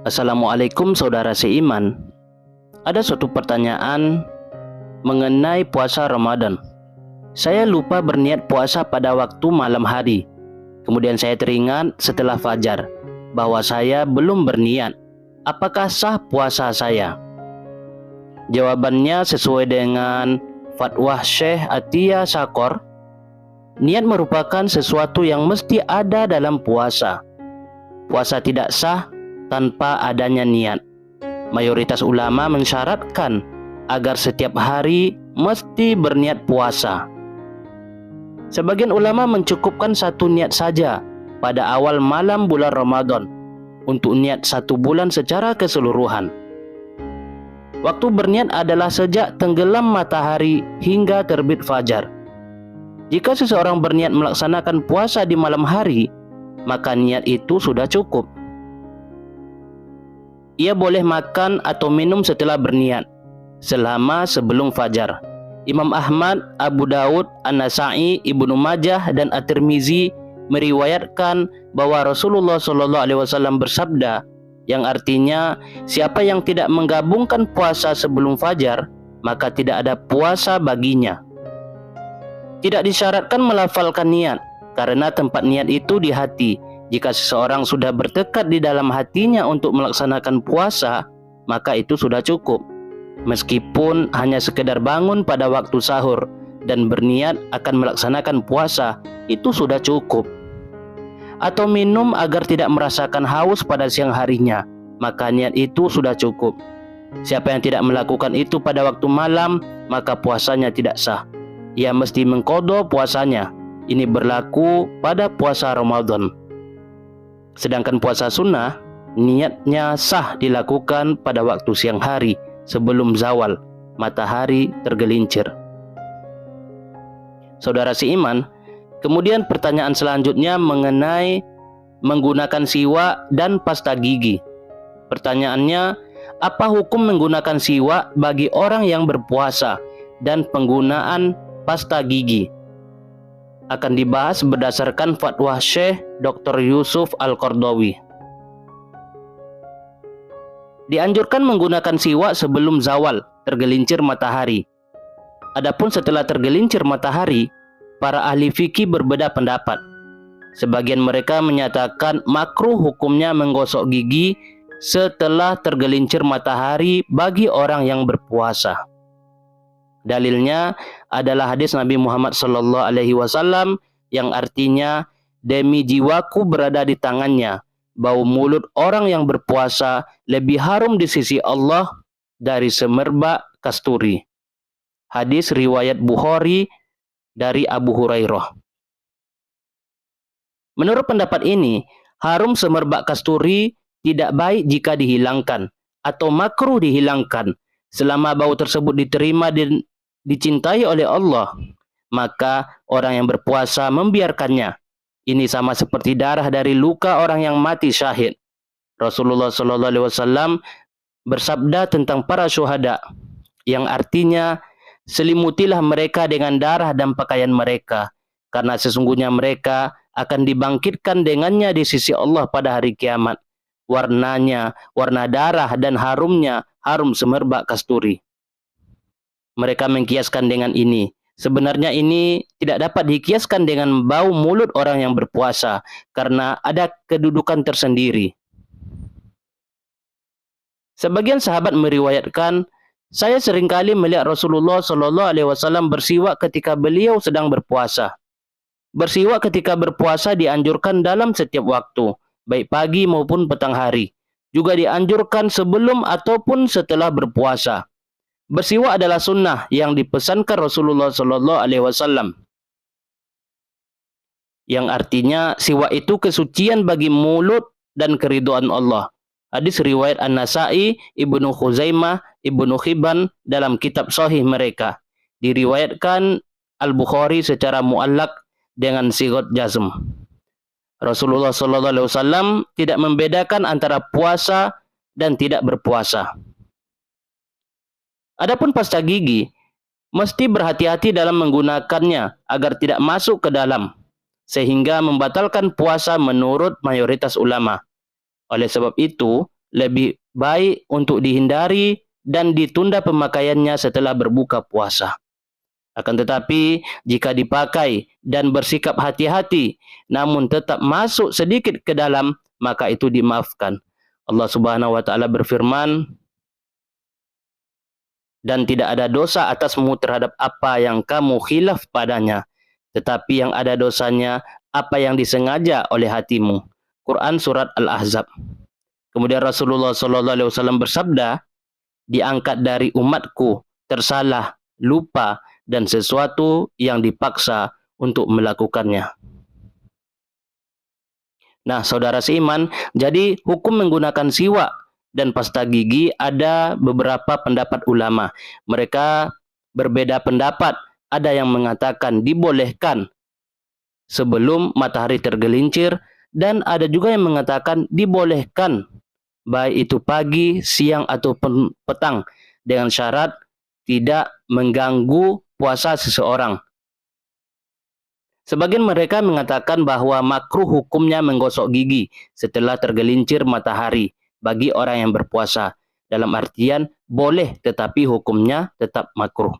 Assalamualaikum saudara seiman. Ada suatu pertanyaan mengenai puasa Ramadan. Saya lupa berniat puasa pada waktu malam hari. Kemudian saya teringat setelah fajar bahwa saya belum berniat. Apakah sah puasa saya? Jawabannya sesuai dengan fatwa Syekh Atiyah Shakor, niat merupakan sesuatu yang mesti ada dalam puasa. Puasa tidak sah tanpa adanya niat. Mayoritas ulama mensyaratkan agar setiap hari mesti berniat puasa. Sebagian ulama mencukupkan satu niat saja pada awal malam bulan Ramadan untuk niat satu bulan secara keseluruhan. Waktu berniat adalah sejak tenggelam matahari hingga terbit fajar. Jika seseorang berniat melaksanakan puasa di malam hari, maka niat itu sudah cukup. Ia boleh makan atau minum setelah berniat selama sebelum fajar. Imam Ahmad, Abu Daud, An-Nasa'i, Ibnu Majah, dan At-Tirmizi meriwayatkan bahwa Rasulullah SAW bersabda, yang artinya siapa yang tidak menggabungkan puasa sebelum fajar, maka tidak ada puasa baginya. Tidak disyaratkan melafalkan niat, karena tempat niat itu di hati. Jika seseorang sudah bertekad di dalam hatinya untuk melaksanakan puasa, maka itu sudah cukup. Meskipun hanya sekedar bangun pada waktu sahur dan berniat akan melaksanakan puasa, itu sudah cukup. Atau minum agar tidak merasakan haus pada siang harinya, maka niat itu sudah cukup. Siapa yang tidak melakukan itu pada waktu malam, maka puasanya tidak sah. Ia mesti mengqadha puasanya. Ini berlaku pada puasa Ramadan. Sedangkan puasa sunnah, niatnya sah dilakukan pada waktu siang hari sebelum zawal, matahari tergelincir. Saudara seiman, kemudian pertanyaan selanjutnya mengenai menggunakan siwak dan pasta gigi. Pertanyaannya, apa hukum menggunakan siwak bagi orang yang berpuasa dan penggunaan pasta gigi? Akan dibahas berdasarkan fatwa Syekh Dr. Yusuf Al-Qardawi. Dianjurkan menggunakan siwak sebelum zawal, tergelincir matahari. Adapun setelah tergelincir matahari, para ahli fikih berbeda pendapat. Sebagian mereka menyatakan makruh hukumnya menggosok gigi setelah tergelincir matahari bagi orang yang berpuasa. Dalilnya adalah hadis Nabi Muhammad SAW yang artinya, demi jiwaku berada di tangannya, bau mulut orang yang berpuasa lebih harum di sisi Allah dari semerbak kasturi. Hadis riwayat Bukhari dari Abu Hurairah. Menurut pendapat ini, harum semerbak kasturi tidak baik jika dihilangkan atau makruh dihilangkan. Selama bau tersebut diterima dan dicintai oleh Allah, maka orang yang berpuasa membiarkannya. Ini sama seperti darah dari luka orang yang mati syahid. Rasulullah SAW bersabda tentang para syuhada, yang artinya selimutilah mereka dengan darah dan pakaian mereka, karena sesungguhnya mereka akan dibangkitkan dengannya di sisi Allah pada hari kiamat. Warnanya, warna darah dan harumnya harum semerbak kasturi. Mereka mengkiaskan dengan ini. Sebenarnya ini tidak dapat dikiaskan dengan bau mulut orang yang berpuasa, karena ada kedudukan tersendiri. Sebagian sahabat meriwayatkan, saya seringkali melihat Rasulullah SAW bersiwak ketika beliau sedang berpuasa. Bersiwak ketika berpuasa dianjurkan dalam setiap waktu, baik pagi maupun petang hari. Juga dianjurkan sebelum ataupun setelah berpuasa. Bersiwak adalah sunnah yang dipesankan Rasulullah SAW, yang artinya siwak itu kesucian bagi mulut dan keridhaan Allah. Hadis riwayat An-Nasa'i, Ibnu Khuzaimah, Ibnu Hibban dalam kitab sahih mereka. Diriwayatkan Al-Bukhari secara muallak dengan sigat jazm. Rasulullah SAW tidak membedakan antara puasa dan tidak berpuasa. Adapun pasta gigi, mesti berhati-hati dalam menggunakannya agar tidak masuk ke dalam, sehingga membatalkan puasa menurut mayoritas ulama. Oleh sebab itu, lebih baik untuk dihindari dan ditunda pemakaiannya setelah berbuka puasa. Akan tetapi, jika dipakai dan bersikap hati-hati, namun tetap masuk sedikit ke dalam, maka itu dimaafkan. Allah Subhanahu wa taala berfirman, dan tidak ada dosa atasmu terhadap apa yang kamu khilaf padanya, tetapi yang ada dosanya apa yang disengaja oleh hatimu. Quran surat Al-Ahzab. Kemudian Rasulullah SAW bersabda, diangkat dari umatku tersalah, lupa, dan sesuatu yang dipaksa untuk melakukannya. Nah, saudara seiman, jadi hukum menggunakan siwak dan pasta gigi ada beberapa pendapat ulama. Mereka berbeda pendapat. Ada yang mengatakan dibolehkan sebelum matahari tergelincir, dan ada juga yang mengatakan dibolehkan baik itu pagi, siang, ataupun petang, dengan syarat tidak mengganggu puasa seseorang. Sebagian mereka mengatakan bahwa makruh hukumnya menggosok gigi setelah tergelincir matahari bagi orang yang berpuasa. Dalam artian boleh tetapi hukumnya tetap makruh.